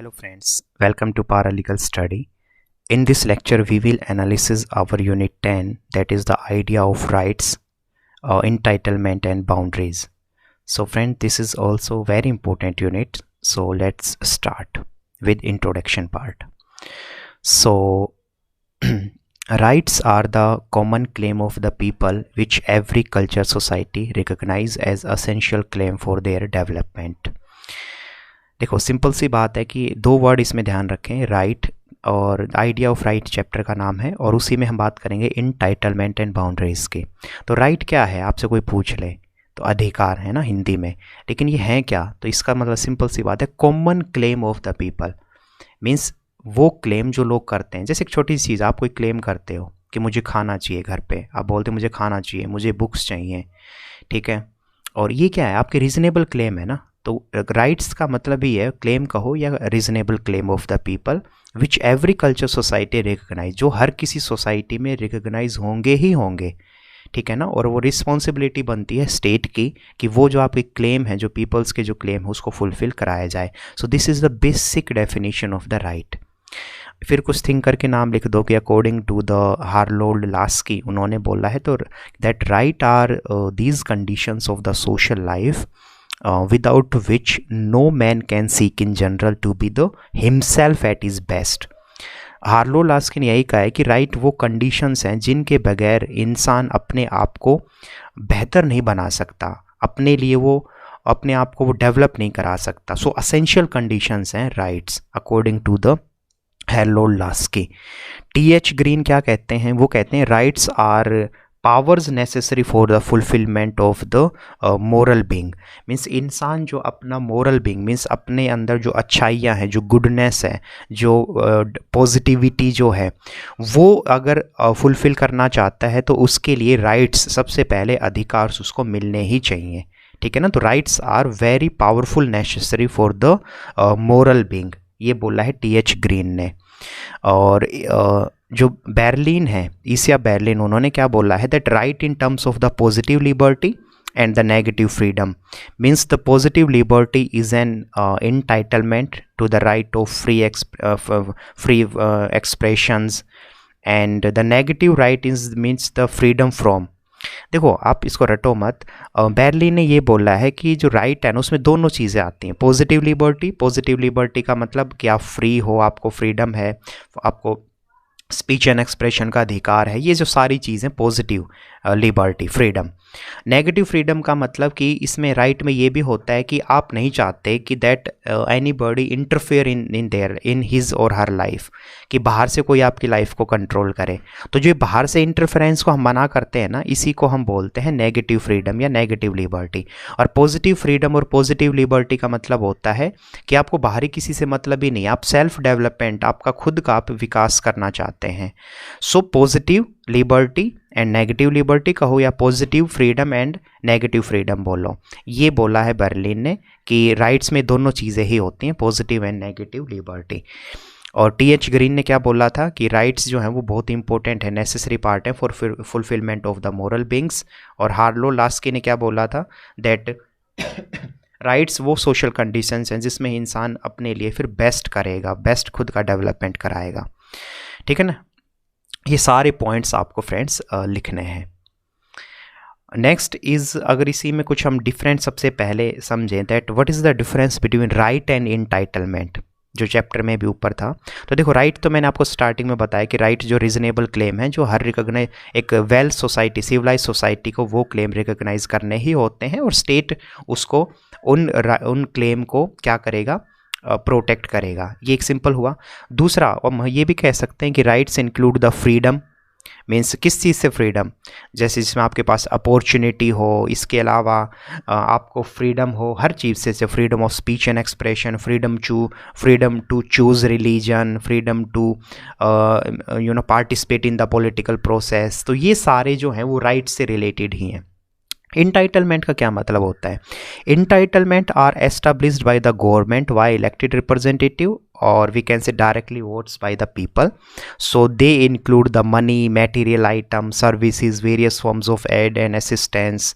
Hello friends, welcome to Paralegal Study. In this lecture we will analyze our unit 10, that is the idea of rights, entitlement and boundaries. So friend, this is also very important unit. So let's start with introduction part. So rights are the common claim of the people which every culture society recognize as essential claim for their development. देखो simple सी बात है कि दो word इसमें ध्यान रखें, right और आइडिया ऑफ राइट चैप्टर का नाम है और उसी में हम बात करेंगे इंटाइटलमेंट एंड बाउंड्रीज के। तो राइट क्या है आपसे कोई पूछ ले तो अधिकार है ना हिंदी में, लेकिन ये है क्या? तो इसका मतलब सिंपल सी बात है, common claim of the people. Means वो क्लेम जो लोग करते हैं। जैसे एक छोटी सी चीज़, आप कोई क्लेम करते हो कि मुझे खाना चाहिए घर पे, आप बोलते मुझे खाना चाहिए, मुझे बुक्स चाहिए, ठीक है, और ये क्या है? आपके रीजनेबल क्लेम है ना। तो राइट्स का मतलब ही है, क्लेम कहो या reasonable claim of the people which every culture society recognise, जो हर किसी सोसाइटी में रिकग्नाइज होंगे ही होंगे, ठीक है ना। और वो रिस्पॉन्सिबिलिटी बनती है स्टेट की कि वो जो आपके क्लेम है, जो पीपल्स के जो क्लेम है, उसको फुलफिल कराया जाए। So this is the basic definition of the right. फिर कुछ थिंक करके नाम लिख दो कि according to the Harold Laski, उन्होंने बोला है तो that right are these conditions of the social life without which no man can seek in general to be the himself at his best. Harlow Laski ने यही कहा है कि right वो कंडीशंस हैं जिनके बगैर इंसान अपने आप को बेहतर नहीं बना सकता, अपने लिए वो अपने आप को वो डेवलप नहीं करा सकता। सो असेंशियल कंडीशंस हैं rights according to the Harold Laski. T H. Green क्या कहते हैं? वो कहते हैं rights are powers necessary for the fulfilment of the moral being. Means इंसान जो अपना मोरल बींग, मीन्स अपने अंदर जो अच्छाइयाँ हैं, जो गुडनेस है, जो पॉजिटिविटी जो है, वो अगर फुलफिल करना चाहता है तो उसके लिए राइट्स, सबसे पहले अधिकार उसको मिलने ही चाहिए, ठीक है ना। तो rights are very powerful necessary for the moral being, ये बोला है टी.एच. ग्रीन ने। और जो बर्लिन है, ईसिया बर्लिन, उन्होंने क्या बोला है? That right in terms of the positive liberty and the negative freedom. Means the positive liberty is an entitlement to the right of free expressions and the negative right is means the freedom from. देखो आप इसको रटो मत, Berlin ने ये बोला है कि जो राइट है ना उसमें दोनों चीज़ें आती हैं। पॉजिटिव लिबर्टी का मतलब कि आप फ्री हो, आपको फ्रीडम है, आपको स्पीच एंड एक्सप्रेशन का अधिकार है, ये जो सारी चीज़ें positive liberty freedom. Negative freedom का मतलब कि इसमें राइट में ये भी होता है कि आप नहीं चाहते कि that anybody interfere in his और हर लाइफ, कि बाहर से कोई आपकी लाइफ को कंट्रोल करे। तो जो बाहर से इंटरफेरेंस को हम मना करते हैं ना, इसी को हम बोलते हैं नेगेटिव फ्रीडम या नेगेटिव लिबर्टी। और पॉजिटिव फ्रीडम और पॉजिटिव लिबर्टी का मतलब होता है कि आपको बाहरी किसी से मतलब ही नहीं, आप सेल्फ डेवलपमेंट, आपका खुद का आप विकास करना चाहते हैं। So positive liberty and negative liberty कहो या positive freedom and negative freedom बोलो, ये बोला है बर्लिन ने कि राइट्स में दोनों चीज़ें ही होती हैं, पॉजिटिव एंड नेगेटिव लिबर्टी। और टी.एच. ग्रीन ने क्या बोला था कि राइट्स जो हैं वो बहुत इंपॉर्टेंट है, नेसेसरी पार्ट है for fulfilment of the moral beings. और हार्लो लास्की ने क्या बोला था? दैट राइट्स वो सोशल कंडीशंस हैं जिसमें इंसान अपने लिए फिर बेस्ट करेगा, बेस्ट खुद का डेवलपमेंट कराएगा, ठीक है ना। ये सारे पॉइंट्स आपको फ्रेंड्स लिखने हैं। नेक्स्ट इज़, अगर इसी में कुछ हम डिफरेंस सबसे पहले समझें, that what is the difference between right and entitlement, जो चैप्टर में भी ऊपर था। तो देखो राइट तो मैंने आपको स्टार्टिंग में बताया कि राइट जो रीजनेबल क्लेम है, जो हर रिकॉग्नाइज एक वेल सोसाइटी, सिविलाइज सोसाइटी को वो क्लेम रिकॉग्नाइज करने ही होते हैं, और स्टेट उसको उन क्लेम को क्या करेगा? प्रोटेक्ट करेगा। ये एक सिंपल हुआ। दूसरा, और हम ये भी कह सकते हैं कि rights include the freedom. Means किस चीज़ से फ्रीडम? जैसे जिसमें आपके पास अपॉर्चुनिटी हो, इसके अलावा आपको फ्रीडम हो हर चीज़ से, freedom of speech and expression, freedom to choose religion, freedom to participate in the political process. तो ये सारे जो हैं वो राइट से रिलेटेड ही हैं। इंटाइटलमेंट का क्या मतलब होता है? Entitlement are established by the government by elected representative और we can say directly votes by the people. So they include the money, material items, services, various forms of aid and assistance,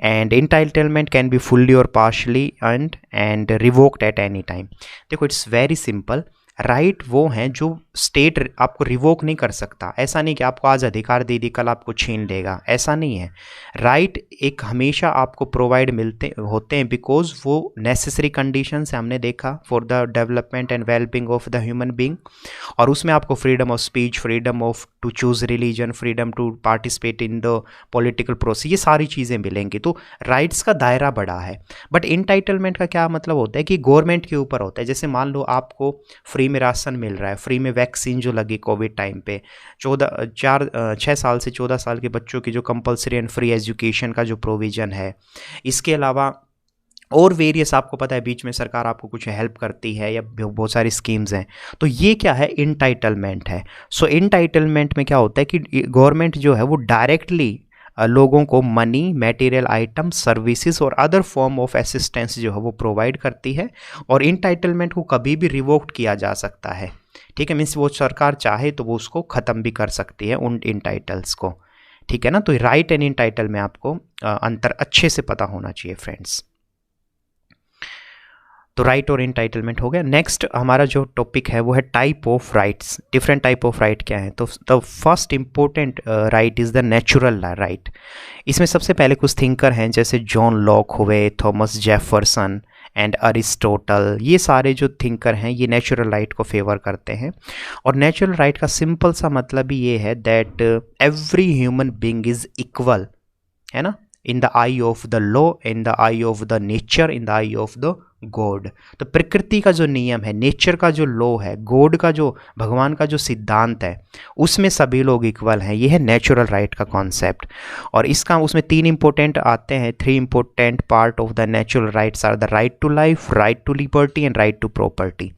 and entitlement can be fully or partially earned and revoked at any time. देखो it's very simple. Right वो हैं जो state आपको revoke नहीं कर सकता. ऐसा नहीं कि आपको आज अधिकार दे दी कल आपको छीन लेगा, ऐसा नहीं है. राइट एक हमेशा आपको प्रोवाइड मिलते होते हैं बिकॉज वो नेसेसरी कंडीशंस है, हमने देखा, for the development and wellbeing of the human being. और उसमें आपको freedom of speech, freedom of to choose religion, freedom to participate in the political process, ये सारी चीज़ें मिलेंगी. तो राइट्स का दायरा बड़ा है. बट इंटाइटलमेंट का क्या मतलब होता है कि गवर्नमेंट के ऊपर होता है. जैसे मान लो आपको फ्री में राशन मिल रहा है, फ्री में वैक्सीन जो लगी कोविड टाइम पे, 6 साल से 14 साल के बच्चों की जो कंपलसरी एंड फ्री एजुकेशन का जो प्रोविज़न है. इसके अलावा और वेरियस, आपको पता है बीच में सरकार आपको कुछ हेल्प करती है या बहुत सारी स्कीम्स हैं. तो ये क्या है? इंटाइटलमेंट है. सो इंटाइटलमेंट में क्या होता है कि गवर्नमेंट जो है वो डायरेक्टली लोगों को मनी, मटेरियल आइटम, सर्विसेज और अदर फॉर्म ऑफ असिस्टेंस जो है वो प्रोवाइड करती है. और इंटाइटलमेंट को कभी भी रिवोक्ड किया जा सकता है. ठीक है, मीन्स वो सरकार चाहे तो वो उसको ख़त्म भी कर सकती है उन इंटाइटल्स को. ठीक है ना. तो राइट एंड इंटाइटल में आपको अंतर अच्छे से पता होना चाहिए फ्रेंड्स. तो राइट और इंटाइटलमेंट हो गया. नेक्स्ट हमारा जो टॉपिक है वो है type of rights. Different type of right क्या है? तो the first important right is the natural right. इसमें सबसे पहले कुछ थिंकर हैं जैसे जॉन लॉक हुए, थॉमस जेफरसन एंड अरिस्टोटल. ये सारे जो थिंकर हैं ये नेचुरल राइट को फेवर करते हैं. और नेचुरल राइट का सिंपल सा मतलब ही ये है that every human being is equal, है ना, in the I of the law, in the I of the nature, in the I of the God. तो प्रकृति का जो नियम है, नेचर का जो लॉ है, गॉड का जो, भगवान का जो सिद्धांत है, उसमें सभी लोग इक्वल हैं. ये है नेचुरल राइट का कॉन्सेप्ट. और इसका उसमें 3 इंपॉर्टेंट आते हैं. 3 important part of the natural rights are the right to life, right to liberty and right to property.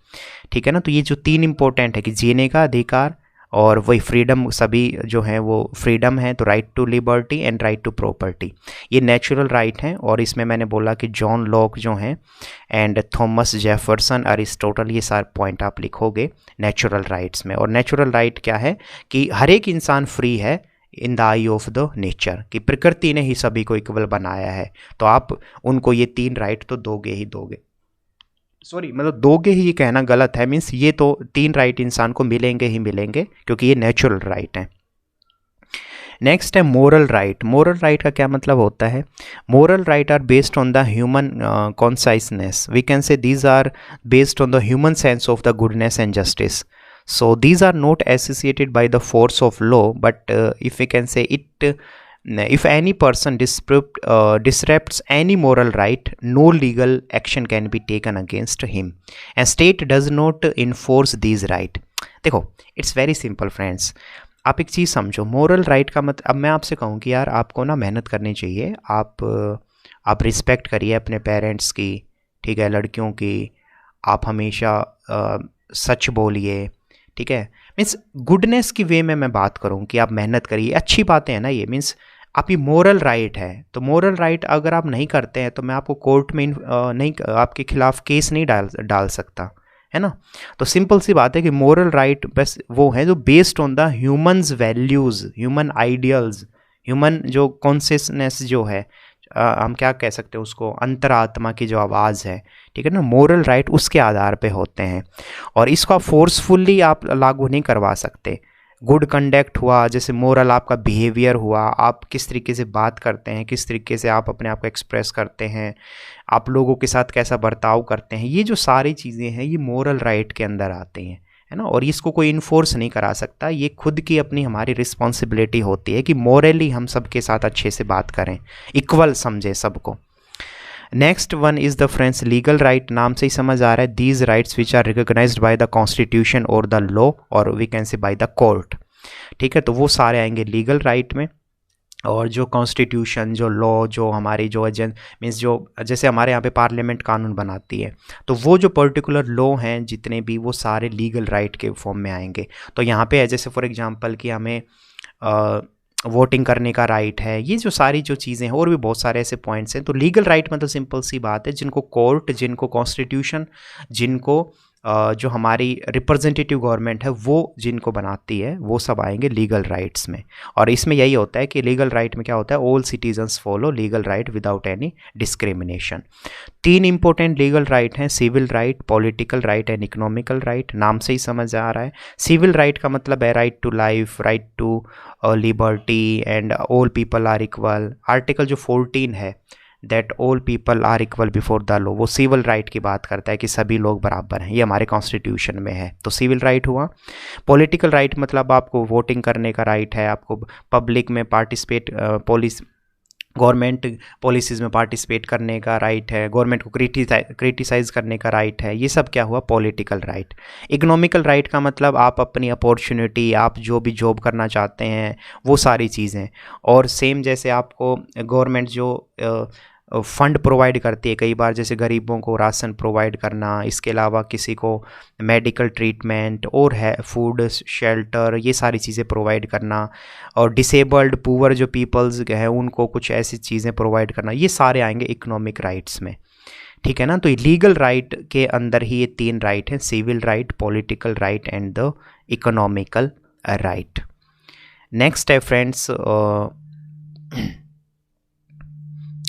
ठीक है ना. तो ये जो 3 इंपॉर्टेंट है कि जीने का अधिकार और वही फ्रीडम, सभी जो हैं वो फ्रीडम है, तो right to liberty and right to property, ये नेचुरल राइट हैं. और इसमें मैंने बोला कि जॉन लॉक जो हैं एंड थॉमस जेफरसन, अरिस्टोटल, ये सारे पॉइंट आप लिखोगे नेचुरल राइट्स में. और नेचुरल राइट क्या है कि हर एक इंसान फ्री है in the I of the nature, कि प्रकृति ने ही सभी को इक्वल बनाया है. तो आप उनको ये 3 राइट तो दोगे ही दोगे. सॉरी, मतलब दोगे ही ये कहना गलत है, मीन्स ये तो 3 राइट इंसान को मिलेंगे ही मिलेंगे क्योंकि ये नेचुरल राइट हैं. नेक्स्ट है मोरल राइट. मोरल राइट का क्या मतलब होता है? Moral right are based on the human consciousness. We can say these are based on the human sense of the goodness and justice. So these are not associated by the force of law, but if we can say it, if any person disrupts any moral right, no legal action can be taken against him, and state does not enforce these right. देखो it's very simple friends. आप एक चीज़ समझो, moral right का मतलब, अब मैं आपसे कहूँ कि यार आपको ना मेहनत करनी चाहिए, आप रिस्पेक्ट करिए अपने पेरेंट्स की, ठीक है, लड़कियों की, आप हमेशा सच बोलिए, ठीक है, मीन्स गुडनेस की वे में मैं बात करूं कि आप मेहनत करिए, अच्छी बातें हैं ना ये, मीन्स आपकी मोरल राइट है. तो मोरल राइट अगर आप नहीं करते हैं तो मैं आपको कोर्ट में नहीं, आपके खिलाफ केस नहीं डाल सकता, है ना. तो सिंपल सी बात है कि मोरल राइट बस वो है जो based on the humans values, human ideals, human जो कॉन्शियसनेस जो है, हम क्या कह सकते हैं उसको, अंतरात्मा की जो आवाज़ है, ठीक है ना, मोरल राइट उसके आधार पे होते हैं. और इसको आप फोर्सफुली आप लागू नहीं करवा सकते. गुड कंडक्ट हुआ, जैसे मोरल आपका बिहेवियर हुआ, आप किस तरीके से बात करते हैं, किस तरीके से आप अपने आप को एक्सप्रेस करते हैं, आप लोगों के साथ कैसा बर्ताव करते हैं, ये जो सारी चीज़ें हैं ये मोरल राइट के अंदर आती हैं, है ना. और इसको कोई इन्फोर्स नहीं करा सकता. ये खुद की अपनी हमारी रिस्पॉन्सिबिलिटी होती है कि मोरली हम सबके साथ अच्छे से बात करें, इक्वल समझे सबको. Next one is the friends legal right. नाम से ही समझ आ रहा है, these rights which are recognised by the constitution और द लॉ और we can say by the court. ठीक है, तो वो सारे आएंगे लीगल राइट में. और जो कॉन्स्टिट्यूशन, जो लॉ, जो हमारी जो मीन्स जो जैसे हमारे यहाँ पे पार्लियामेंट कानून बनाती है, तो वो जो पर्टिकुलर लॉ हैं जितने भी, वो सारे लीगल राइट के फॉर्म में आएंगे. तो यहाँ पे है जैसे फॉर एग्जांपल कि हमें वोटिंग करने का राइट है, ये जो सारी जो चीज़ें हैं, और भी बहुत सारे ऐसे पॉइंट्स हैं। तो लीगल राइट मतलब सिंपल सी बात है, जिनको कोर्ट, जिनको कॉन्स्टिट्यूशन, जिनको जो हमारी रिप्रेजेंटेटिव गवर्नमेंट है वो जिनको बनाती है, वो सब आएंगे लीगल राइट्स में। और इसमें यही होता है कि लीगल राइट में क्या होता है, all citizens follow legal right without any discrimination. 3 important legal right हैं, civil right, political right and economical right. नाम से ही समझ आ रहा है, सिविल राइट का मतलब है right to life, right to liberty and all people are equal. Article जो 14 है, that all people are equal before the law, वो सिविल राइट की बात करता है कि सभी लोग बराबर हैं, ये हमारे कॉन्स्टिट्यूशन में है, तो सिविल राइट हुआ। पॉलिटिकल राइट मतलब आपको वोटिंग करने का राइट है, आपको पब्लिक में पार्टिसिपेट, गवर्नमेंट पॉलिसीज़ में पार्टिसिपेट करने का राइट है, गवर्नमेंट को क्रिटिसाइज़ करने का राइट है, ये सब क्या हुआ, पॉलिटिकल राइट। इकोनॉमिकल राइट का मतलब आप अपनी अपॉर्चुनिटी, आप जो भी जॉब करना चाहते हैं वो सारी चीज़ें। और सेम जैसे आपको गवर्नमेंट जो फंड प्रोवाइड करती है कई बार, जैसे गरीबों को राशन प्रोवाइड करना, इसके अलावा किसी को मेडिकल ट्रीटमेंट और है फूड शेल्टर, ये सारी चीज़ें प्रोवाइड करना, और डिसेबल्ड पुअर जो पीपल्स हैं उनको कुछ ऐसी चीज़ें प्रोवाइड करना, ये सारे आएंगे इकोनॉमिक राइट्स में। ठीक है ना, तो लीगल राइट के अंदर ही ये 3 राइट हैं, civil right, political right and the economical right. Next है फ्रेंड्स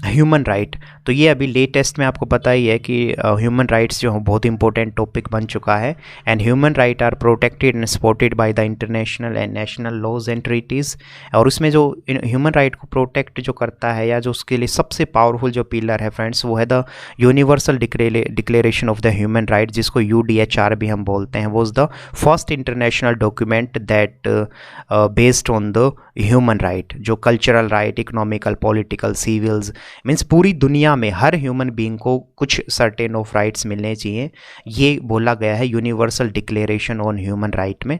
ह्यूमन राइट। तो ये अभी लेटेस्ट में आपको पता ही है कि ह्यूमन राइट्स जो बहुत इंपॉर्टेंट टॉपिक बन चुका है, and human right are protected and supported by the international and national laws and treaties. और उसमें जो ह्यूमन राइट को प्रोटेक्ट जो करता है, या जो उसके लिए सबसे पावरफुल जो पिलर है फ्रेंड्स, वो है the universal declaration of the human right, जिसको UDHR भी हम बोलते हैं। वो is the first international document that based on the human right, जो cultural right, economical, political, civils, means पूरी दुनिया में हर ह्यूमन बीइंग को कुछ सर्टेन ऑफ राइट्स मिलने चाहिए, ये बोला गया है universal declaration on human right में।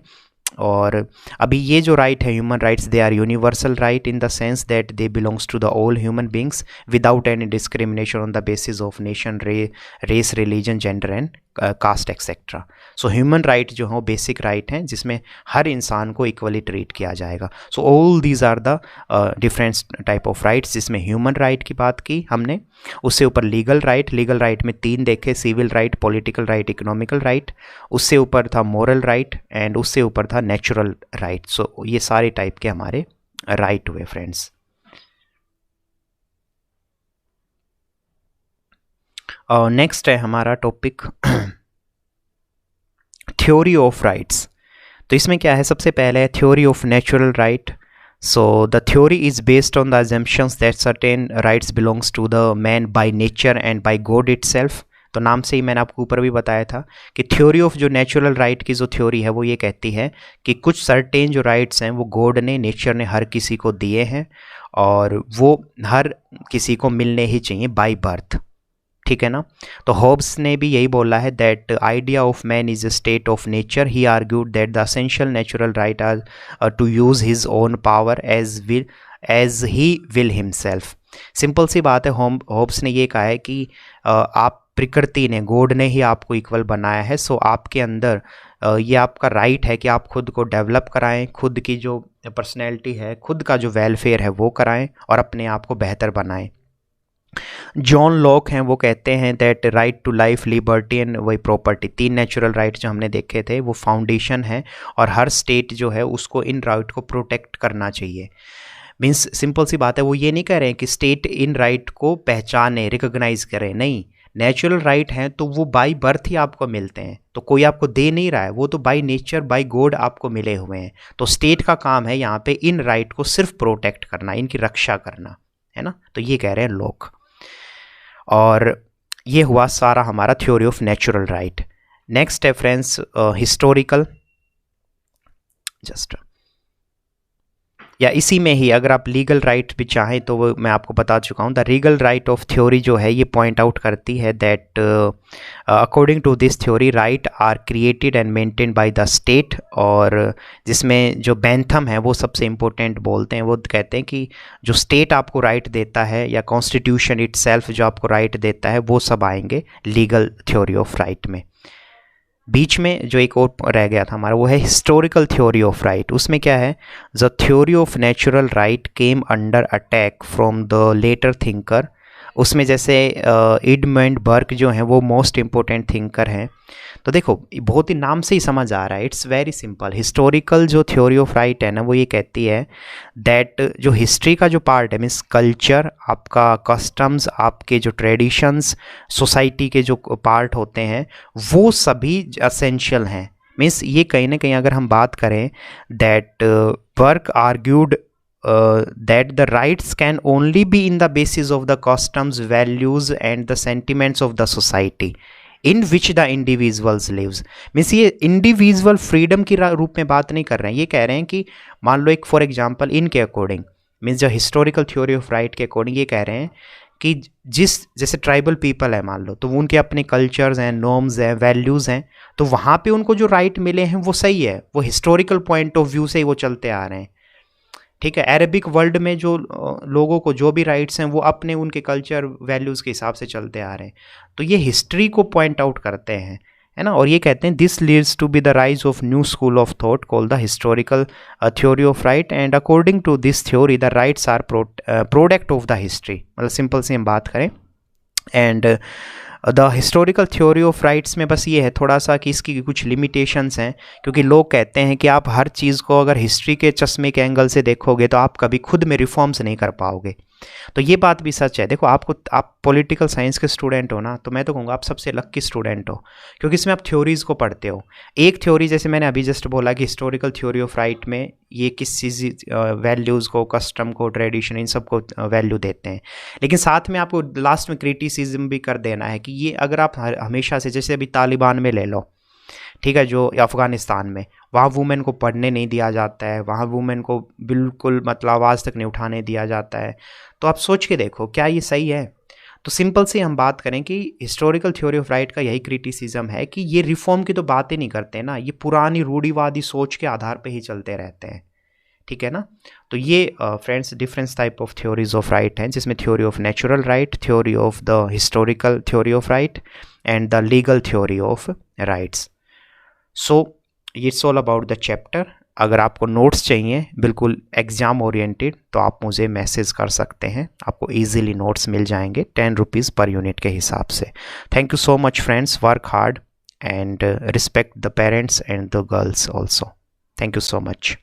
और अभी ये जो राइट है human rights, they are universal right in the sense that they belongs to the all human beings without any discrimination on the basis of nation, race, religion, gender and caste etcetera. So human right जो है वो basic right हैं जिसमें हर इंसान को equally treat किया जाएगा। So all these are the different type of rights, जिसमें ह्यूमन राइट की बात की हमने, उससे ऊपर लीगल राइट में 3 देखे, civil right, political right, economical right, उससे ऊपर था मोरल राइट, एंड उससे ऊपर था नेचुरल राइट। सो ये सारे टाइप के हमारे राइट हुए फ्रेंड्स। नेक्स्ट है हमारा टॉपिक थ्योरी ऑफ राइट्स। तो इसमें क्या है, सबसे पहले है theory of natural right. So the theory is based on the assumptions that certain rights belongs to the man by nature and by God itself. तो नाम से ही मैंने आपको ऊपर भी बताया था कि थ्योरी ऑफ जो नेचुरल राइट की जो थ्योरी है वो ये कहती है कि कुछ सर्टेन जो राइट्स हैं वो गॉड ने, नेचर ने हर किसी को दिए हैं, और वो हर किसी को मिलने ही चाहिए बाय बर्थ। ठीक है ना, तो हॉब्स ने भी यही बोला है that idea of man is a state of nature. He argued that the essential natural right are to use his own power as he will himself. Simple सी बात है, हॉब्स ने ये कहा है कि आप प्रकृति ने, गॉड ने ही आपको इक्वल बनाया है, सो आपके अंदर ये आपका राइट है कि आप खुद को डेवलप कराएं, खुद की जो पर्सनैलिटी है, खुद का जो वेलफेयर है वो कराएं और अपने आप को बेहतर बनाएं। जॉन लॉक हैं, वो कहते हैं that right to life, liberty and वही प्रॉपर्टी, 3 नेचुरल राइट जो हमने देखे थे वो फाउंडेशन है, और हर स्टेट जो है उसको इन राइट को प्रोटेक्ट करना चाहिए। मीन्स सिंपल सी बात है, वो ये नहीं कह रहे हैं कि स्टेट इन राइट को पहचाने, रिकॉग्नाइज करे, नहीं, नेचुरल राइट हैं तो वो बाय बर्थ ही आपको मिलते हैं, तो कोई आपको दे नहीं रहा है, वो तो बाय नेचर, बाय गॉड आपको मिले हुए हैं। तो स्टेट का काम है यहाँ पे इन राइट को सिर्फ प्रोटेक्ट करना, इनकी रक्षा करना, है ना, तो ये कह रहे हैं लोग। और ये हुआ सारा हमारा theory of natural right. Next है फ्रेंड्स हिस्टोरिकल, जस्ट या इसी में ही अगर आप लीगल राइट भी चाहें तो वो मैं आपको बता चुका हूँ। The legal right of theory जो है ये पॉइंट आउट करती है that according to this theory right are created and maintained by the state. और जिसमें जो बेंथम है वो सबसे इम्पोर्टेंट बोलते हैं, वो कहते हैं कि जो स्टेट आपको राइट देता है या कॉन्स्टिट्यूशन इटसेल्फ जो आपको राइट देता है वो सब आएंगे लीगल थ्योरी ऑफ राइट में। बीच में जो एक और रह गया था हमारा वो है हिस्टोरिकल थ्योरी ऑफ राइट। उसमें क्या है, the theory of natural right came under attack from the latter thinker. उसमें जैसे एडमंड बर्क जो हैं वो मोस्ट इम्पोर्टेंट थिंकर हैं। तो देखो बहुत ही नाम से ही समझ आ रहा है, इट्स वेरी सिंपल। हिस्टोरिकल जो थ्योरी ऑफ राइट है ना वो ये कहती है दैट जो हिस्ट्री का जो पार्ट है, मीन्स कल्चर, आपका कस्टम्स, आपके जो ट्रेडिशंस, सोसाइटी के जो पार्ट होते हैं वो सभी असेंशियल हैं। मीन्स ये कहीं ना कहीं अगर हम बात करें that Burke argued that the rights can only be in the basis of the customs, values and the sentiments of the society in which the individuals lives। Means ये इंडिविजुअल फ्रीडम की रूप में बात नहीं कर रहे हैं, ये कह रहे हैं कि मान लो एक फॉर एग्जांपल इनके अकॉर्डिंग, मीन्स जो हिस्टोरिकल थ्योरी ऑफ राइट के अकॉर्डिंग ये कह रहे हैं कि जैसे ट्राइबल पीपल है मान लो, तो उनके अपने कल्चर्स हैं, नॉर्म्स हैं, वैल्यूज़ हैं, तो वहाँ पे उनको जो राइट मिले हैं वो सही है, वो हिस्टोरिकल पॉइंट ऑफ व्यू से ही वो चलते आ रहे हैं। ठीक है, अरेबिक वर्ल्ड में जो लोगों को जो भी राइट्स हैं वो अपने उनके कल्चर वैल्यूज़ के हिसाब से चलते आ रहे हैं। तो ये हिस्ट्री को पॉइंट आउट करते हैं, है ना। और ये कहते हैं this leads to be the rise of new school of thought called the historical theory of right and according to this theory the rights are product of the history. मतलब simple से हम बात करें and the historical theory of rights में बस ये है थोड़ा सा कि इसकी कुछ लिमिटेशंस हैं, क्योंकि लोग कहते हैं कि आप हर चीज़ को अगर हिस्ट्री के चश्मे के एंगल से देखोगे तो आप कभी खुद में रिफॉर्म्स नहीं कर पाओगे। तो ये बात भी सच है। देखो आप पॉलिटिकल साइंस के स्टूडेंट हो ना, तो मैं तो कहूँगा आप सबसे लक्की स्टूडेंट हो, क्योंकि इसमें आप थ्योरीज़ को पढ़ते हो। एक थ्योरी जैसे मैंने अभी जस्ट बोला कि हिस्टोरिकल थ्योरी ऑफ राइट में ये किस चीज़ वैल्यूज़ को, कस्टम को, ट्रेडिशन, इन सब को वैल्यू देते हैं, लेकिन साथ में आपको लास्ट में क्रिटिसिज्म भी कर देना है कि ये अगर आप हमेशा से, जैसे अभी तालिबान में ले लो, ठीक है, जो अफ़गानिस्तान में, वहाँ वुमेन को पढ़ने नहीं दिया जाता है, वहाँ वुमेन को बिल्कुल मतलब आवाज़ तक नहीं उठाने दिया जाता है। तो आप सोच के देखो क्या ये सही है। तो सिंपल से हम बात करें कि हिस्टोरिकल थ्योरी ऑफ राइट का यही क्रिटिसिज्म है कि ये रिफॉर्म की तो बातें नहीं करते ना, ये पुरानी रूढ़िवादी सोच के आधार पे ही चलते रहते हैं। ठीक है ना। तो ये friends difference type of theories of right हैं, जिसमें theory of natural right, theory of the historical theory of right and the legal theory of rights. So it's all about the chapter. अगर आपको नोट्स चाहिए बिल्कुल exam oriented तो आप मुझे message कर सकते हैं, आपको इजीली नोट्स मिल जाएंगे 10 रुपीज़ पर यूनिट के हिसाब से। Thank you so much friends, work hard and respect the parents and the girls also. Thank you so much.